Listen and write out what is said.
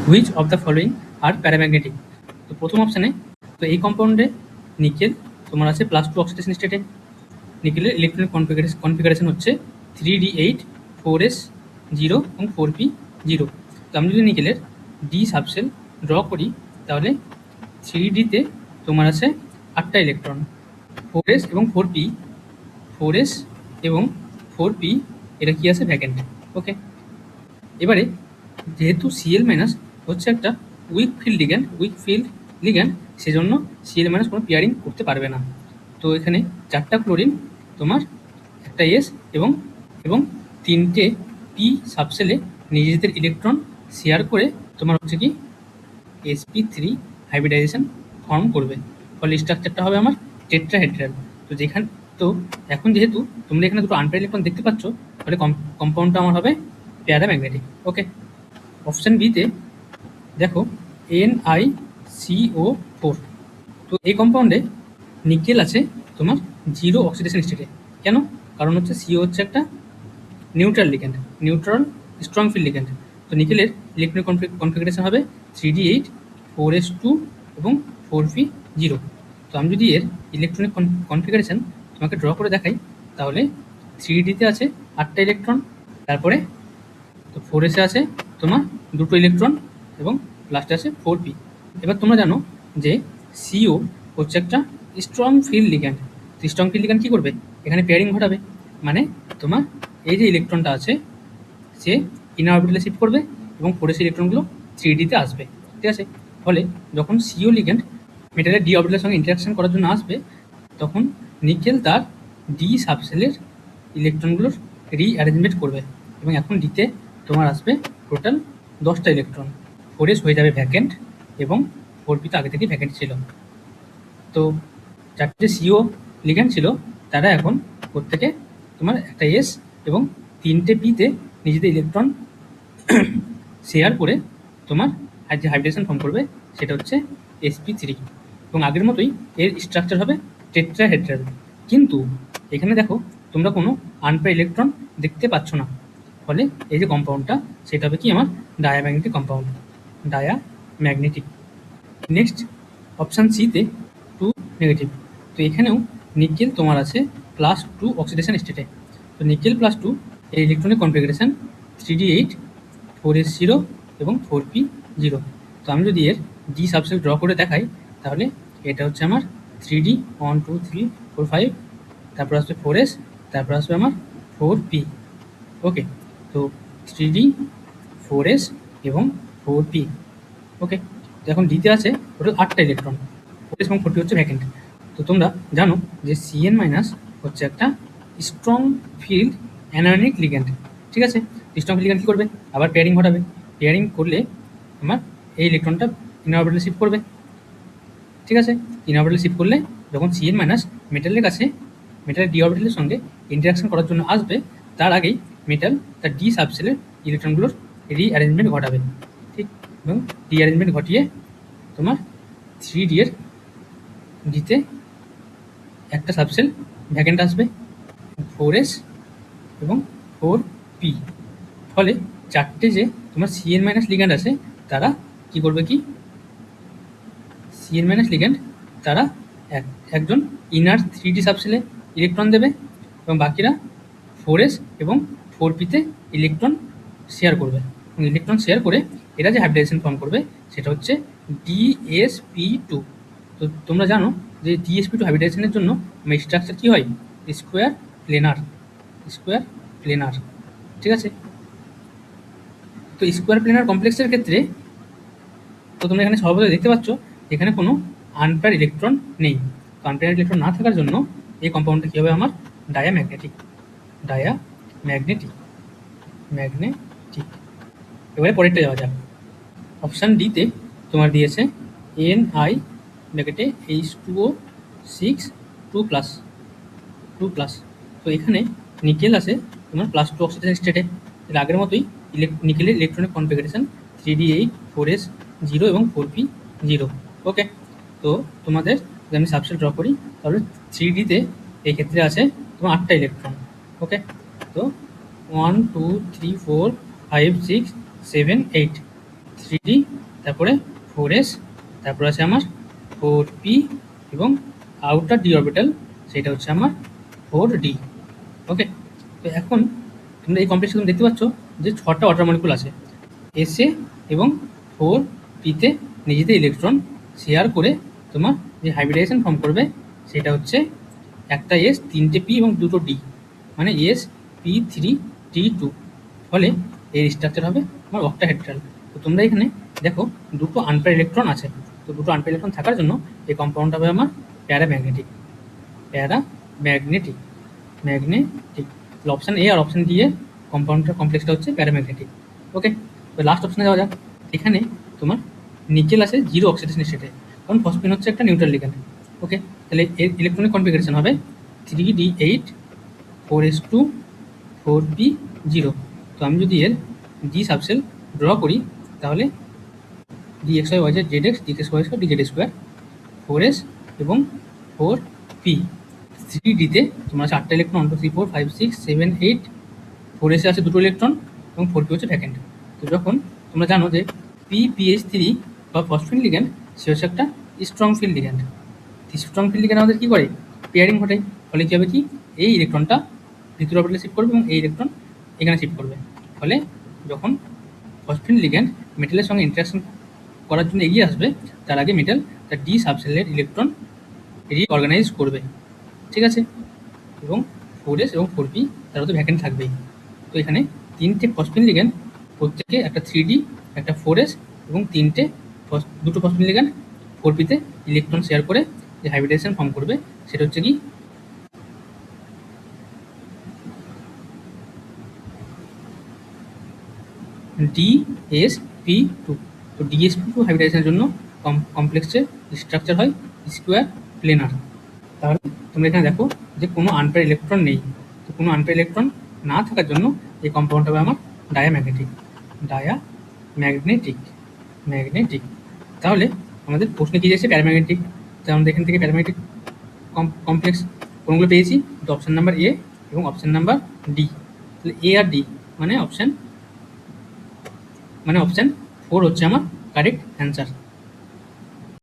Which of the following R paramagnetic. তো প্রথম অপশানে তো এই কম্পাউন্ডে নিকেল তোমার আছে +2 অক্সিডেশন স্টেটে। নিকেলের ইলেকট্রনিক কনফিগারেশন হচ্ছে 3d8 4s0 এবং 4p0। তো আমি যদি নিকেলের ডি সাবসেল ড্র করি তাহলে 3dতে তোমার আছে 8টা ইলেকট্রন, 4s এবং 4p, 4s এবং 4p এটা কি আছে ভ্যাকেন্ট। ওকে, এবারে যেহেতু Cl- হচ্ছে একটা উইক ফিল্ড লিগ্যান্ড, সেজন্য Cl- কোনো পেয়ারিং করতে পারবে না। তো এখানে 4টা ক্লোরিন তোমার একটা এস এবং এবং 3টে পি সাবসেলে নিজেদের ইলেকট্রন শেয়ার করে তোমার হচ্ছে কি sp3 হাইব্রিডাইজেশন ফর্ম করবে। ফলে স্ট্রাকচারটা হবে আমার টেট্রাহেড্রাল। তো এখন যেহেতু তোমরা এখানে দুটো আনপেয়ার ইলেকট্রন দেখতে পাচ্ছ, ফলে কম্পাউন্ডটা আমার হবে প্যারাম্যাগনেটিক। ওকে, অপশান বিতে দেখো NiCO4। তো এই কম্পাউন্ডে নিকেল আছে তোমার 0 অক্সিডেশন স্টেটে। কেন? কারণ হচ্ছে CO হচ্ছে একটা নিউট্রাল স্ট্রং ফিল্ড লিগ্যান্ড। তো নিকেলের ইলেকট্রনিক কনফিগারেশন হবে 3d8 4s2 এবং 4p0। তো আমি যদি এর ইলেকট্রনিক কনফিগারেশন তোমাকে ড্র করে দেখাই তাহলে 3dতে আছে 8টা ইলেকট্রন, তারপরে তো 4s আছে তোমার 2টো ইলেকট্রন এবং লাস্টে আছে 4p। এবার তোমরা জানো যে CO হচ্ছে একটা স্ট্রং ফিল্ড লিগ্যান্ড। তো স্ট্রং ফিল্ড লিগ্যান্ড কী করবে? এখানে পেয়ারিং ঘটাবে, মানে তোমার এই যে ইলেকট্রনটা আছে সে ইনার অরবিটালে শিফট করবে এবং 4s ইলেকট্রনগুলো 3dতে আসবে। ঠিক আছে, ফলে যখন CO লিগ্যান্ড মেটালের ডি অরবিটালের সঙ্গে ইন্টারাকশন করার জন্য আসবে তখন নিকেল তার ডি সাবসেলের ইলেকট্রনগুলোর রিঅ্যারেঞ্জমেন্ট করবে এবং এখন ডিতে তোমার আসবে টোটাল 10টা ইলেকট্রন। 4s হয়ে যাবে ভ্যাকেন্ট এবং 4p তো আগে থেকেই ভ্যাকেন্ট ছিল। তো 4টে CO লিগ্যান্ড ছিল তারা এখন প্রত্যেকে তোমার একটা এস এবং 3টে পিতে নিজেদের ইলেকট্রন শেয়ার করে তোমার যে হাইব্রিডেশন ফর্ম করবে সেটা হচ্ছে sp3 এবং আগের মতোই এর স্ট্রাকচার হবে টেট্রাহেড্রাল। কিন্তু এখানে দেখো তোমরা কোনো আনপেয়ার ইলেকট্রন দেখতে পাচ্ছ না, ফলে এই যে কম্পাউন্ডটা সেটা হবে কি আমার diamagnetic compound, diamagnetic. Next option সিতে 2 নেগেটিভ। তো এখানেও নিকেল তোমার আছে +2 অক্সিডেশন স্টেটে। তো নিকেল +2 এর ইলেকট্রনিক কনফিগারেশন 3d8 4s0 এবং 4p0। তো আমি যদি এর ডি সাবসেল ড্র করে দেখাই তাহলে এটা হচ্ছে আমার 3d 1 2 3 4 5, তারপর আসবে 4s, তারপর আসবে আমার 4p। ওকে, তো 3d 4s এবং 4p। ওকে, তো এখন ডিতে আছে টোটাল 8টা ইলেকট্রন, 4s এবং 4p হচ্ছে ভ্যাকেন্ট। তো তোমরা জানো যে Cn- হচ্ছে একটা স্ট্রং ফিল্ড অ্যানায়নিক লিগ্যান্ড। ঠিক আছে, স্ট্রং ফিল্ড লিগ্যান্ড কী করবে? আবার পেয়ারিং ঘটাবে। পেয়ারিং করলে আমার এই ইলেকট্রনটা ইনার অরবিটালে শিফট করবে। ঠিক আছে, ইনার অরবিটালে শিফট করলে যখন Cn- মেটালের কাছে মেটালের ডি অরবিটালের সঙ্গে ইন্টারাকশন করার জন্য আসবে তার আগেই মেটাল তার ডি সাবসেলের ইলেকট্রনগুলোর রিঅ্যারেঞ্জমেন্ট ঘটাবে। ঠিক, এবং রিঅ্যারেঞ্জমেন্ট ঘটিয়ে তোমার 3d এর ডিতে একটা সাবসেল ভ্যাকেন্ট আসবে 4s এবং 4p। ফলে 4টে যে তোমার Cn- লিগ্যান্ড আছে তারা কি করবে কি Cn- লিগ্যান্ড তারা একজন ইনার 3d সাবসেলে ইলেকট্রন দেবে এবং বাকিরা 4s এবং 4pতে ইলেকট্রন শেয়ার করবে এবং ইলেকট্রন শেয়ার করে এরা যে হাইব্রিডাইজেশন ফর্ম করবে সেটা হচ্ছে DsP2। তো তোমরা জানো যে DsP2 হাইব্রিডাইজেশনের জন্য স্ট্রাকচার কী হয়? Square planer. ঠিক আছে, তো স্কোয়ার প্লেনার কমপ্লেক্সের ক্ষেত্রে তো তোমরা এখানে সর্বদা দেখতে পাচ্ছ এখানে কোনো আনপেয়ার ইলেকট্রন নেই। তো আনপেয়ার ইলেকট্রন না থাকার জন্য এই কম্পাউন্ডটা কী হবে আমার ডায়াম্যাগনেটিক। এবারে পরেরটা যাওয়া যাক। অপশান ডিতে তোমার দিয়েছে Ni H2O6 2+। তো এখানে নিকেল আছে তোমার +2 অক্সিডেশন স্টেটে। এর আগের মতোই নিকেলের ইলেকট্রনিক কনফিগারেশন 3d8 4s0 এবং 4p0। ওকে, তো তোমাদের যদি আমি সাবসেট ড্র করি তাহলে 3dতে এই ক্ষেত্রে আছে তোমার 8টা ইলেকট্রন। ওকে, তো 1 2 3 4 5 6 7 8 3d, তারপরে 4s, তারপরে আছে আমার 4p এবং আউটার ডি অরবিটাল সেটা হচ্ছে আমার 4d। ওকে, তো এখন তোমরা এই কমপ্লেক্সে তুমি দেখতে পাচ্ছ যে 6টা ওয়াটার মলিকুল আছে। এসে এবং 4pতে নিজেদের ইলেকট্রন শেয়ার করে তোমার যে হাইব্রিডাইজেশন ফর্ম করবে সেটা হচ্ছে একটা এস, 3টে পি এবং 2টো ডি, মানে এস p3d2। ফলে এর স্ট্রাকচার হবে আমার অক্টাহেড্রাল। তো তোমরা এখানে দেখো দুটো আনপেয়ার ইলেকট্রন আছে, তো দুটো আনপেয়ার ইলেকট্রন থাকার জন্য এই কম্পাউন্ড হবে আমার প্যারাম্যাগনেটিক। ম্যাগনেটিক অপশান এ আর অপশান ডি এর কম্পাউন্ডের কমপ্লেক্সটা হচ্ছে প্যারাম্যাগনেটিক। ওকে, তো লাস্ট অপশানে যাওয়া যাক। এখানে তোমার নিকেল আছে 0 অক্সিডেশন স্টেটে, কারণ ফসফিন হচ্ছে একটা নিউট্রাল লিগ্যান্ড। ওকে, তাহলে এর ইলেকট্রনিক কনফিগারেশন হবে 3d8 4s2 4p0। তো আমি যদি এর ডি সাবসেল ড্র করি তাহলে dxy yz zx dxy dz square 4s এবং 4p। 3dতে তোমার আছে 8টা ইলেকট্রন, 1 2 3 4 5 6 7 8, 4s আছে 2টো ইলেকট্রন এবং 4p হচ্ছে ভ্যাকেন্ট। তো যখন তোমরা জানো যে PPH3 বা ফসফিন লিগ্যান্ড সে হচ্ছে একটা strong field ligand. Strong field ligand আমাদের কী করে, পেয়ারিং ঘটায়। ফলে কী হবে কি, এই ইলেকট্রনটা দ্বিতীয় অরবিটালে শিফট করবে এবং এই ইলেকট্রন এখানে শিফট করবে। ফলে যখন ফসফিন লিগ্যান্ড মেটালের সঙ্গে ইন্টারাকশন করার জন্য এগিয়ে আসবে তার আগে মেটাল তার ডি সাবসেলের ইলেকট্রন রিঅর্গানাইজ করবে। ঠিক আছে, এবং 4s এবং 4p তারা তো ভ্যাকেন্ট থাকবেই। তো এখানে 3টে ফসফিন লিগ্যান্ড, প্রত্যেকে একটা 3d, একটা 4s এবং 2টো ফসফিন লিগ্যান্ড 4pতে ইলেকট্রন শেয়ার করে যে হাইব্রিডাইজেশন ফর্ম করবে সেটা হচ্ছে কি DsP2। তো DsP2 হাইব্রিডাইজেশনের জন্য কমপ্লেক্সের স্ট্রাকচার হয় স্কোয়ার প্লেনার। তাহলে তোমরা এখানে দেখো যে কোনো আনপেয়ার ইলেকট্রন নেই। তো কোনো আনপেয়ার ইলেকট্রন না থাকার জন্য এই কম্পাউন্ড হবে আমার ম্যাগনেটিক। তাহলে আমাদের প্রশ্নে কী যাচ্ছে, প্যারাম্যাগনেটিক। তো আমরা এখান থেকে প্যারাম্যাগনেটিক কমপ্লেক্স কোনগুলো পেয়েছি, তো অপশান নাম্বার এ এবং অপশান নাম্বার ডি। তাহলে এ আর ডি মানে অপশান 4 হচ্ছে আমার কারেক্ট অ্যান্সার।